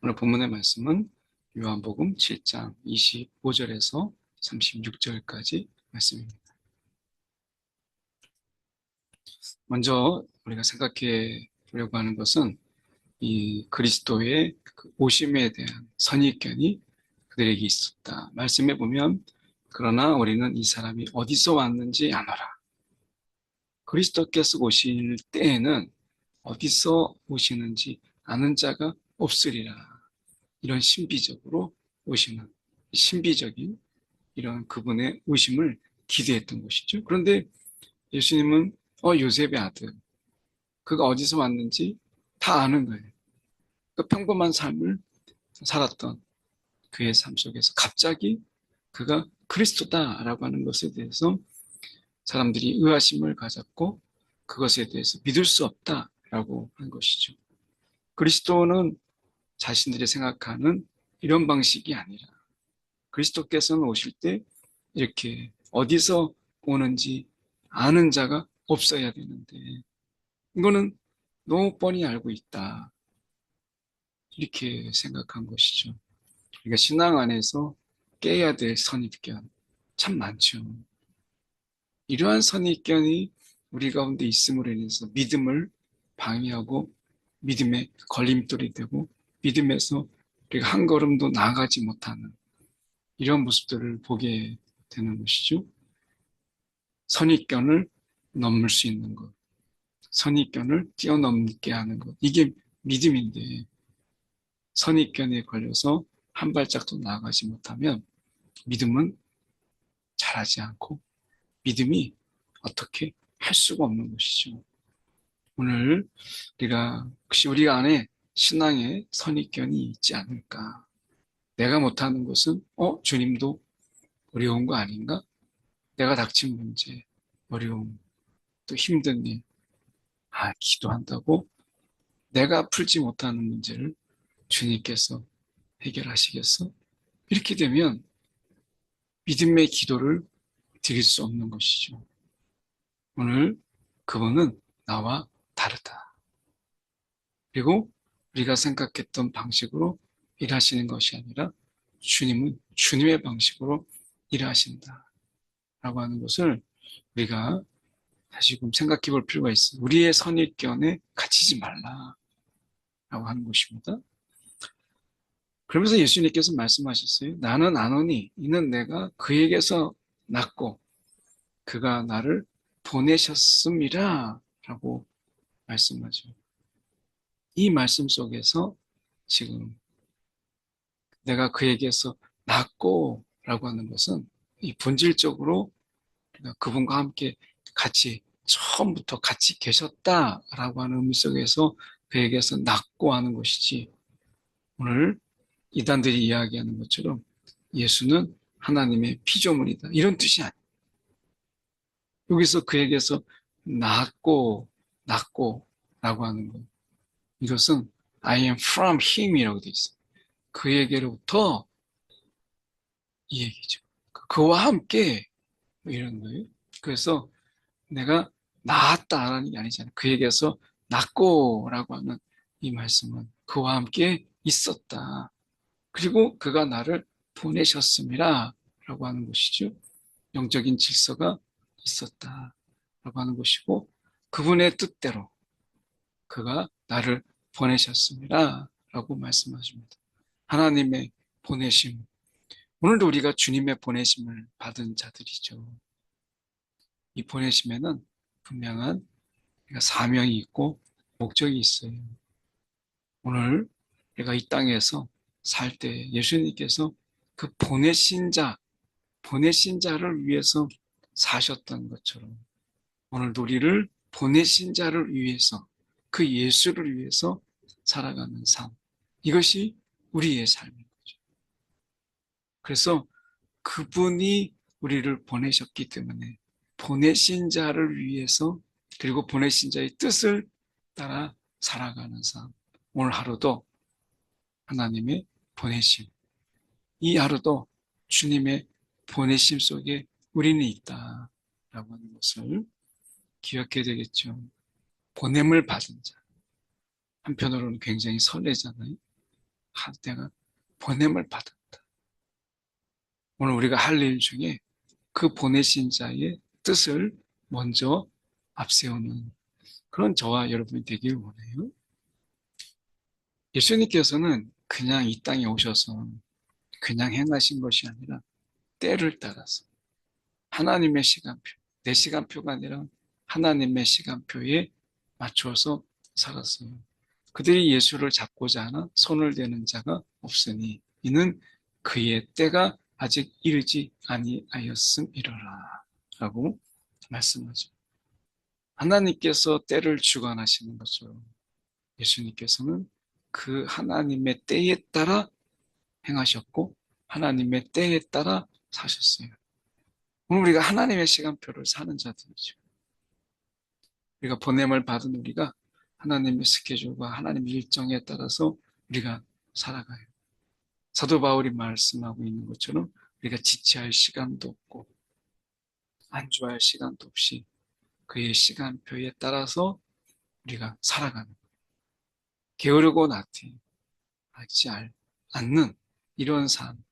오늘 본문의 말씀은 요한복음 7장 25절에서 36절까지 말씀입니다. 먼저 우리가 생각해 보려고 하는 것은 이 그리스도의 그 오심에 대한 선입견이 그들에게 있었다. 말씀해 보면 그러나 우리는 이 사람이 어디서 왔는지 아노라. 그리스도께서 오실 때에는 어디서 오시는지 아는 자가 없으리라. 이런 신비적으로 오시는 신비적인 이런 그분의 오심을 기대했던 것이죠. 그런데 예수님은 요셉의 아들, 그가 어디서 왔는지 다 아는 거예요. 그 평범한 삶을 살았던 그의 삶 속에서 갑자기 그가 그리스도다라고 하는 것에 대해서 사람들이 의아심을 가졌고 그것에 대해서 믿을 수 없다라고 한 것이죠. 그리스도는 자신들이 생각하는 이런 방식이 아니라 그리스도께서는 오실 때 이렇게 어디서 오는지 아는 자가 없어야 되는데 이거는 너무 뻔히 알고 있다. 이렇게 생각한 것이죠. 그러니까 신앙 안에서 깨야 될 선입견 참 많죠. 이러한 선입견이 우리 가운데 있음으로 인해서 믿음을 방해하고 믿음의 걸림돌이 되고 믿음에서 우리가 한 걸음도 나아가지 못하는 이런 모습들을 보게 되는 것이죠. 선입견을 넘을 수 있는 것, 선입견을 뛰어넘게 하는 것, 이게 믿음인데 선입견에 걸려서 한 발짝도 나아가지 못하면 믿음은 자라지 않고 믿음이 어떻게 할 수가 없는 것이죠. 오늘 혹시 우리가 안에 신앙의 선입견이 있지 않을까? 내가 못하는 것은 주님도 어려운 거 아닌가? 내가 닥친 문제, 어려움, 또 힘든 일, 기도한다고 내가 풀지 못하는 문제를 주님께서 해결하시겠어? 이렇게 되면 믿음의 기도를 드릴 수 없는 것이죠. 오늘 그분은 나와 다르다. 그리고 우리가 생각했던 방식으로 일하시는 것이 아니라 주님은 주님의 방식으로 일하신다. 라고 하는 것을 우리가 다시금 생각해 볼 필요가 있어요. 우리의 선입견에 갇히지 말라. 라고 하는 것입니다. 그러면서 예수님께서 말씀하셨어요. 나는 아노니 이는 내가 그에게서 났고 그가 나를 보내셨음이라 라고 말씀하죠. 이 말씀 속에서 지금 내가 그에게서 났고 라고 하는 것은 이 본질적으로 그분과 함께 같이 처음부터 같이 계셨다라고 하는 의미 속에서 그에게서 났고 하는 것이지 오늘 이단들이 이야기하는 것처럼 예수는 하나님의 피조물이다 이런 뜻이 아니에요. 여기서 그에게서 낳고 라고 하는 것 이것은 I am from him 이라고 되어 있어요. 그에게로부터 이 얘기죠. 그와 함께 뭐 이런 거예요. 그래서 내가 낳았다라는 게 아니잖아요. 그에게서 낳고라고 하는 이 말씀은 그와 함께 있었다. 그리고 그가 나를 보내셨음이라 라고 하는 것이죠. 영적인 질서가 있었다 라고 하는 것이고 그분의 뜻대로 그가 나를 보내셨습니다 라고 말씀하십니다. 하나님의 보내심. 오늘도 우리가 주님의 보내심을 받은 자들이죠. 이 보내심에는 분명한 사명이 있고 목적이 있어요. 오늘 내가 이 땅에서 살 때 예수님께서 그 보내신 자를 위해서 사셨던 것처럼 오늘도 우리를 보내신 자를 위해서 그 예수를 위해서 살아가는 삶. 이것이 우리의 삶인 거죠. 그래서 그분이 우리를 보내셨기 때문에 보내신 자를 위해서 그리고 보내신 자의 뜻을 따라 살아가는 삶. 오늘 하루도 하나님의 보내심. 이 하루도 주님의 보내심 속에 우리는 있다라고 하는 것을 기억해야 되겠죠. 보냄을 받은 자. 한편으로는 굉장히 설레잖아요. 내가 보냄을 받았다. 오늘 우리가 할 일 중에 그 보내신 자의 뜻을 먼저 앞세우는 그런 저와 여러분이 되길 원해요. 예수님께서는 그냥 이 땅에 오셔서 그냥 행하신 것이 아니라 때를 따라서 하나님의 시간표, 내 시간표가 아니라 하나님의 시간표에 맞춰서 살았어요. 그들이 예수를 잡고자 하나 손을 대는 자가 없으니 이는 그의 때가 아직 이르지 아니하였음이러라 라고 말씀하죠. 하나님께서 때를 주관하시는 것처럼 예수님께서는 그 하나님의 때에 따라 행하셨고 하나님의 때에 따라 사셨어요. 오늘 우리가 하나님의 시간표를 사는 자들이죠. 우리가 보냄을 받은 우리가 하나님의 스케줄과 하나님의 일정에 따라서 우리가 살아가요. 사도 바울이 말씀하고 있는 것처럼 우리가 지체할 시간도 없고 안주할 시간도 없이 그의 시간표에 따라서 우리가 살아가는 게으르고 나태하지 않는 이런 삶.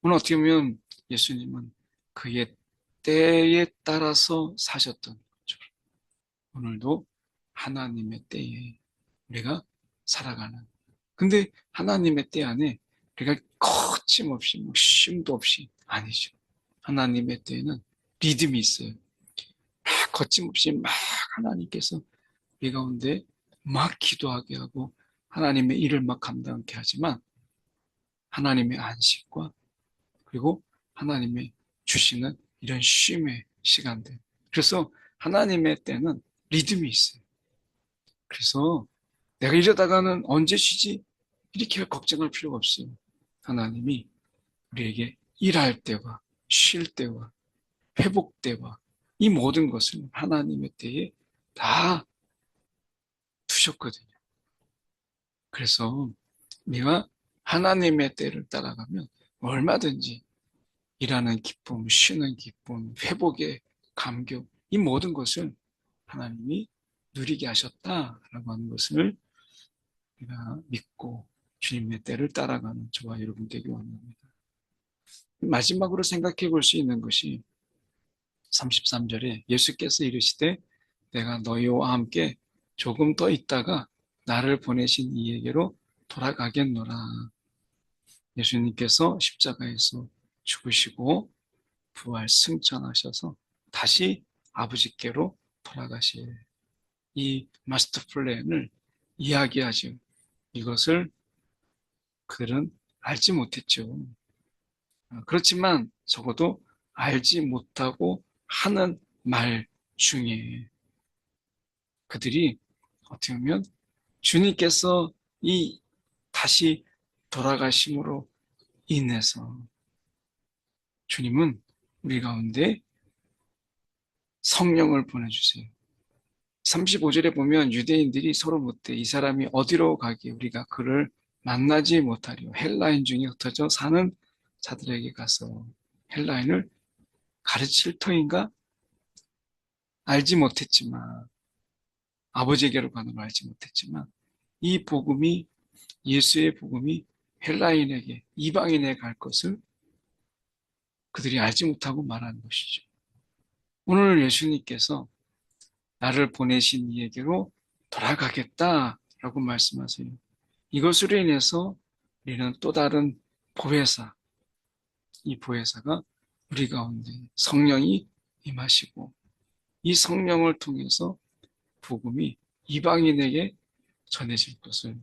오늘 어떻게 보면 예수님은 그의 때에 따라서 사셨던 것처럼 오늘도 하나님의 때에 우리가 살아가는. 근데 하나님의 때 안에 우리가 거침없이 쉼도 없이 아니죠. 하나님의 때에는 리듬이 있어요. 막 거침없이 막 하나님께서 우리 가운데 막 기도하게 하고 하나님의 일을 막 감당하게 하지만 하나님의 안식과 그리고 하나님의 주시는 이런 쉼의 시간들. 그래서 하나님의 때는 리듬이 있어요. 그래서 내가 이러다가는 언제 쉬지? 이렇게 걱정할 필요가 없어요. 하나님이 우리에게 일할 때와 쉴 때와 회복 때와 이 모든 것을 하나님의 때에 다 두셨거든요. 그래서 우리가 하나님의 때를 따라가면 얼마든지 일하는 기쁨, 쉬는 기쁨, 회복의 감격, 이 모든 것을 하나님이 누리게 하셨다라고 하는 것을 우리가 믿고 주님의 때를 따라가는 저와 여러분 되기 원합니다. 마지막으로 생각해 볼 수 있는 것이 33절에 예수께서 이르시되 내가 너희와 함께 조금 더 있다가 나를 보내신 이에게로 돌아가겠노라. 예수님께서 십자가에서 죽으시고 부활 승천하셔서 다시 아버지께로 돌아가실 이 마스터 플랜을 이야기하죠. 이것을 그들은 알지 못했죠. 그렇지만 적어도 알지 못하고 하는 말 중에 그들이 어떻게 보면 주님께서 이 다시 돌아가심으로 인해서 주님은 우리 가운데 성령을 보내주세요. 35절에 보면 유대인들이 서로 묻되 이 사람이 어디로 가기에 우리가 그를 만나지 못하리요. 헬라인 중에 흩어져 사는 자들에게 가서 헬라인을 가르칠 터인가? 알지 못했지만 아버지에게로 가는 걸 알지 못했지만 이 복음이 예수의 복음이 헬라인에게 이방인에게 갈 것을 그들이 알지 못하고 말하는 것이죠. 오늘 예수님께서 나를 보내신 이에게로 돌아가겠다라고 말씀하세요. 이것으로 인해서 우리는 또 다른 보혜사, 이 보혜사가 우리 가운데 성령이 임하시고 이 성령을 통해서 복음이 이방인에게 전해질 것을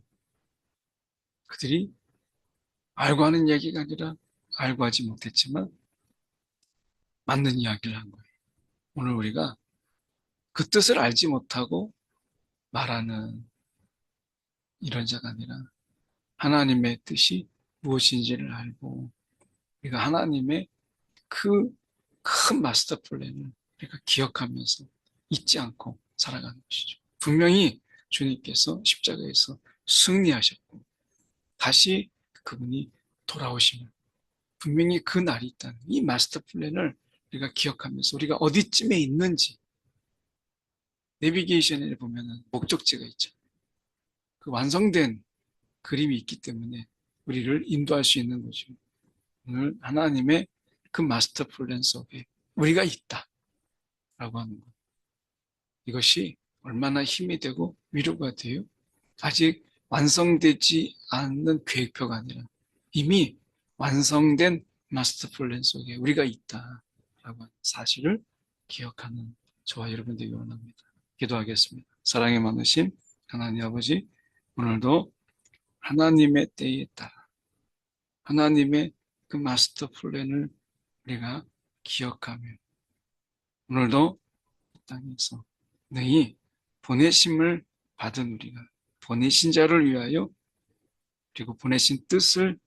그들이 알고 하는 얘기가 아니라 알고 하지 못했지만 맞는 이야기를 한 거예요. 오늘 우리가 그 뜻을 알지 못하고 말하는 이런 자가 아니라 하나님의 뜻이 무엇인지를 알고 우리가 하나님의 그 큰 마스터 플랜을 우리가 기억하면서 잊지 않고 살아가는 것이죠. 분명히 주님께서 십자가에서 승리하셨고 다시 그분이 돌아오시면 분명히 그 날이 있다는 이 마스터 플랜을 우리가 기억하면서 우리가 어디쯤에 있는지 내비게이션에 보면은 목적지가 있죠. 그 완성된 그림이 있기 때문에 우리를 인도할 수 있는 거죠. 오늘 하나님의 그 마스터 플랜 속에 우리가 있다라고 하는 것. 이것이 얼마나 힘이 되고 위로가 돼요? 아직 완성되지 않는 계획표가 아니라 이미 완성된 마스터 플랜 속에 우리가 있다라고 하는 사실을 기억하는 저와 여러분 되기 원합니다. 기도하겠습니다. 사랑의 많으신 하나님 아버지, 오늘도 하나님의 때에 따라 하나님의 그 마스터 플랜을 우리가 기억하며 오늘도 이 땅에서 너희 보내심을 받은 우리가 보내신 자를 위하여 그리고 보내신 뜻을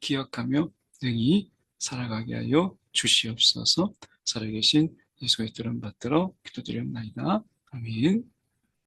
기억하며 능히 살아가게 하여 주시옵소서. 살아계신 예수 그리스도를 받들어 기도드리옵나이다. 아멘.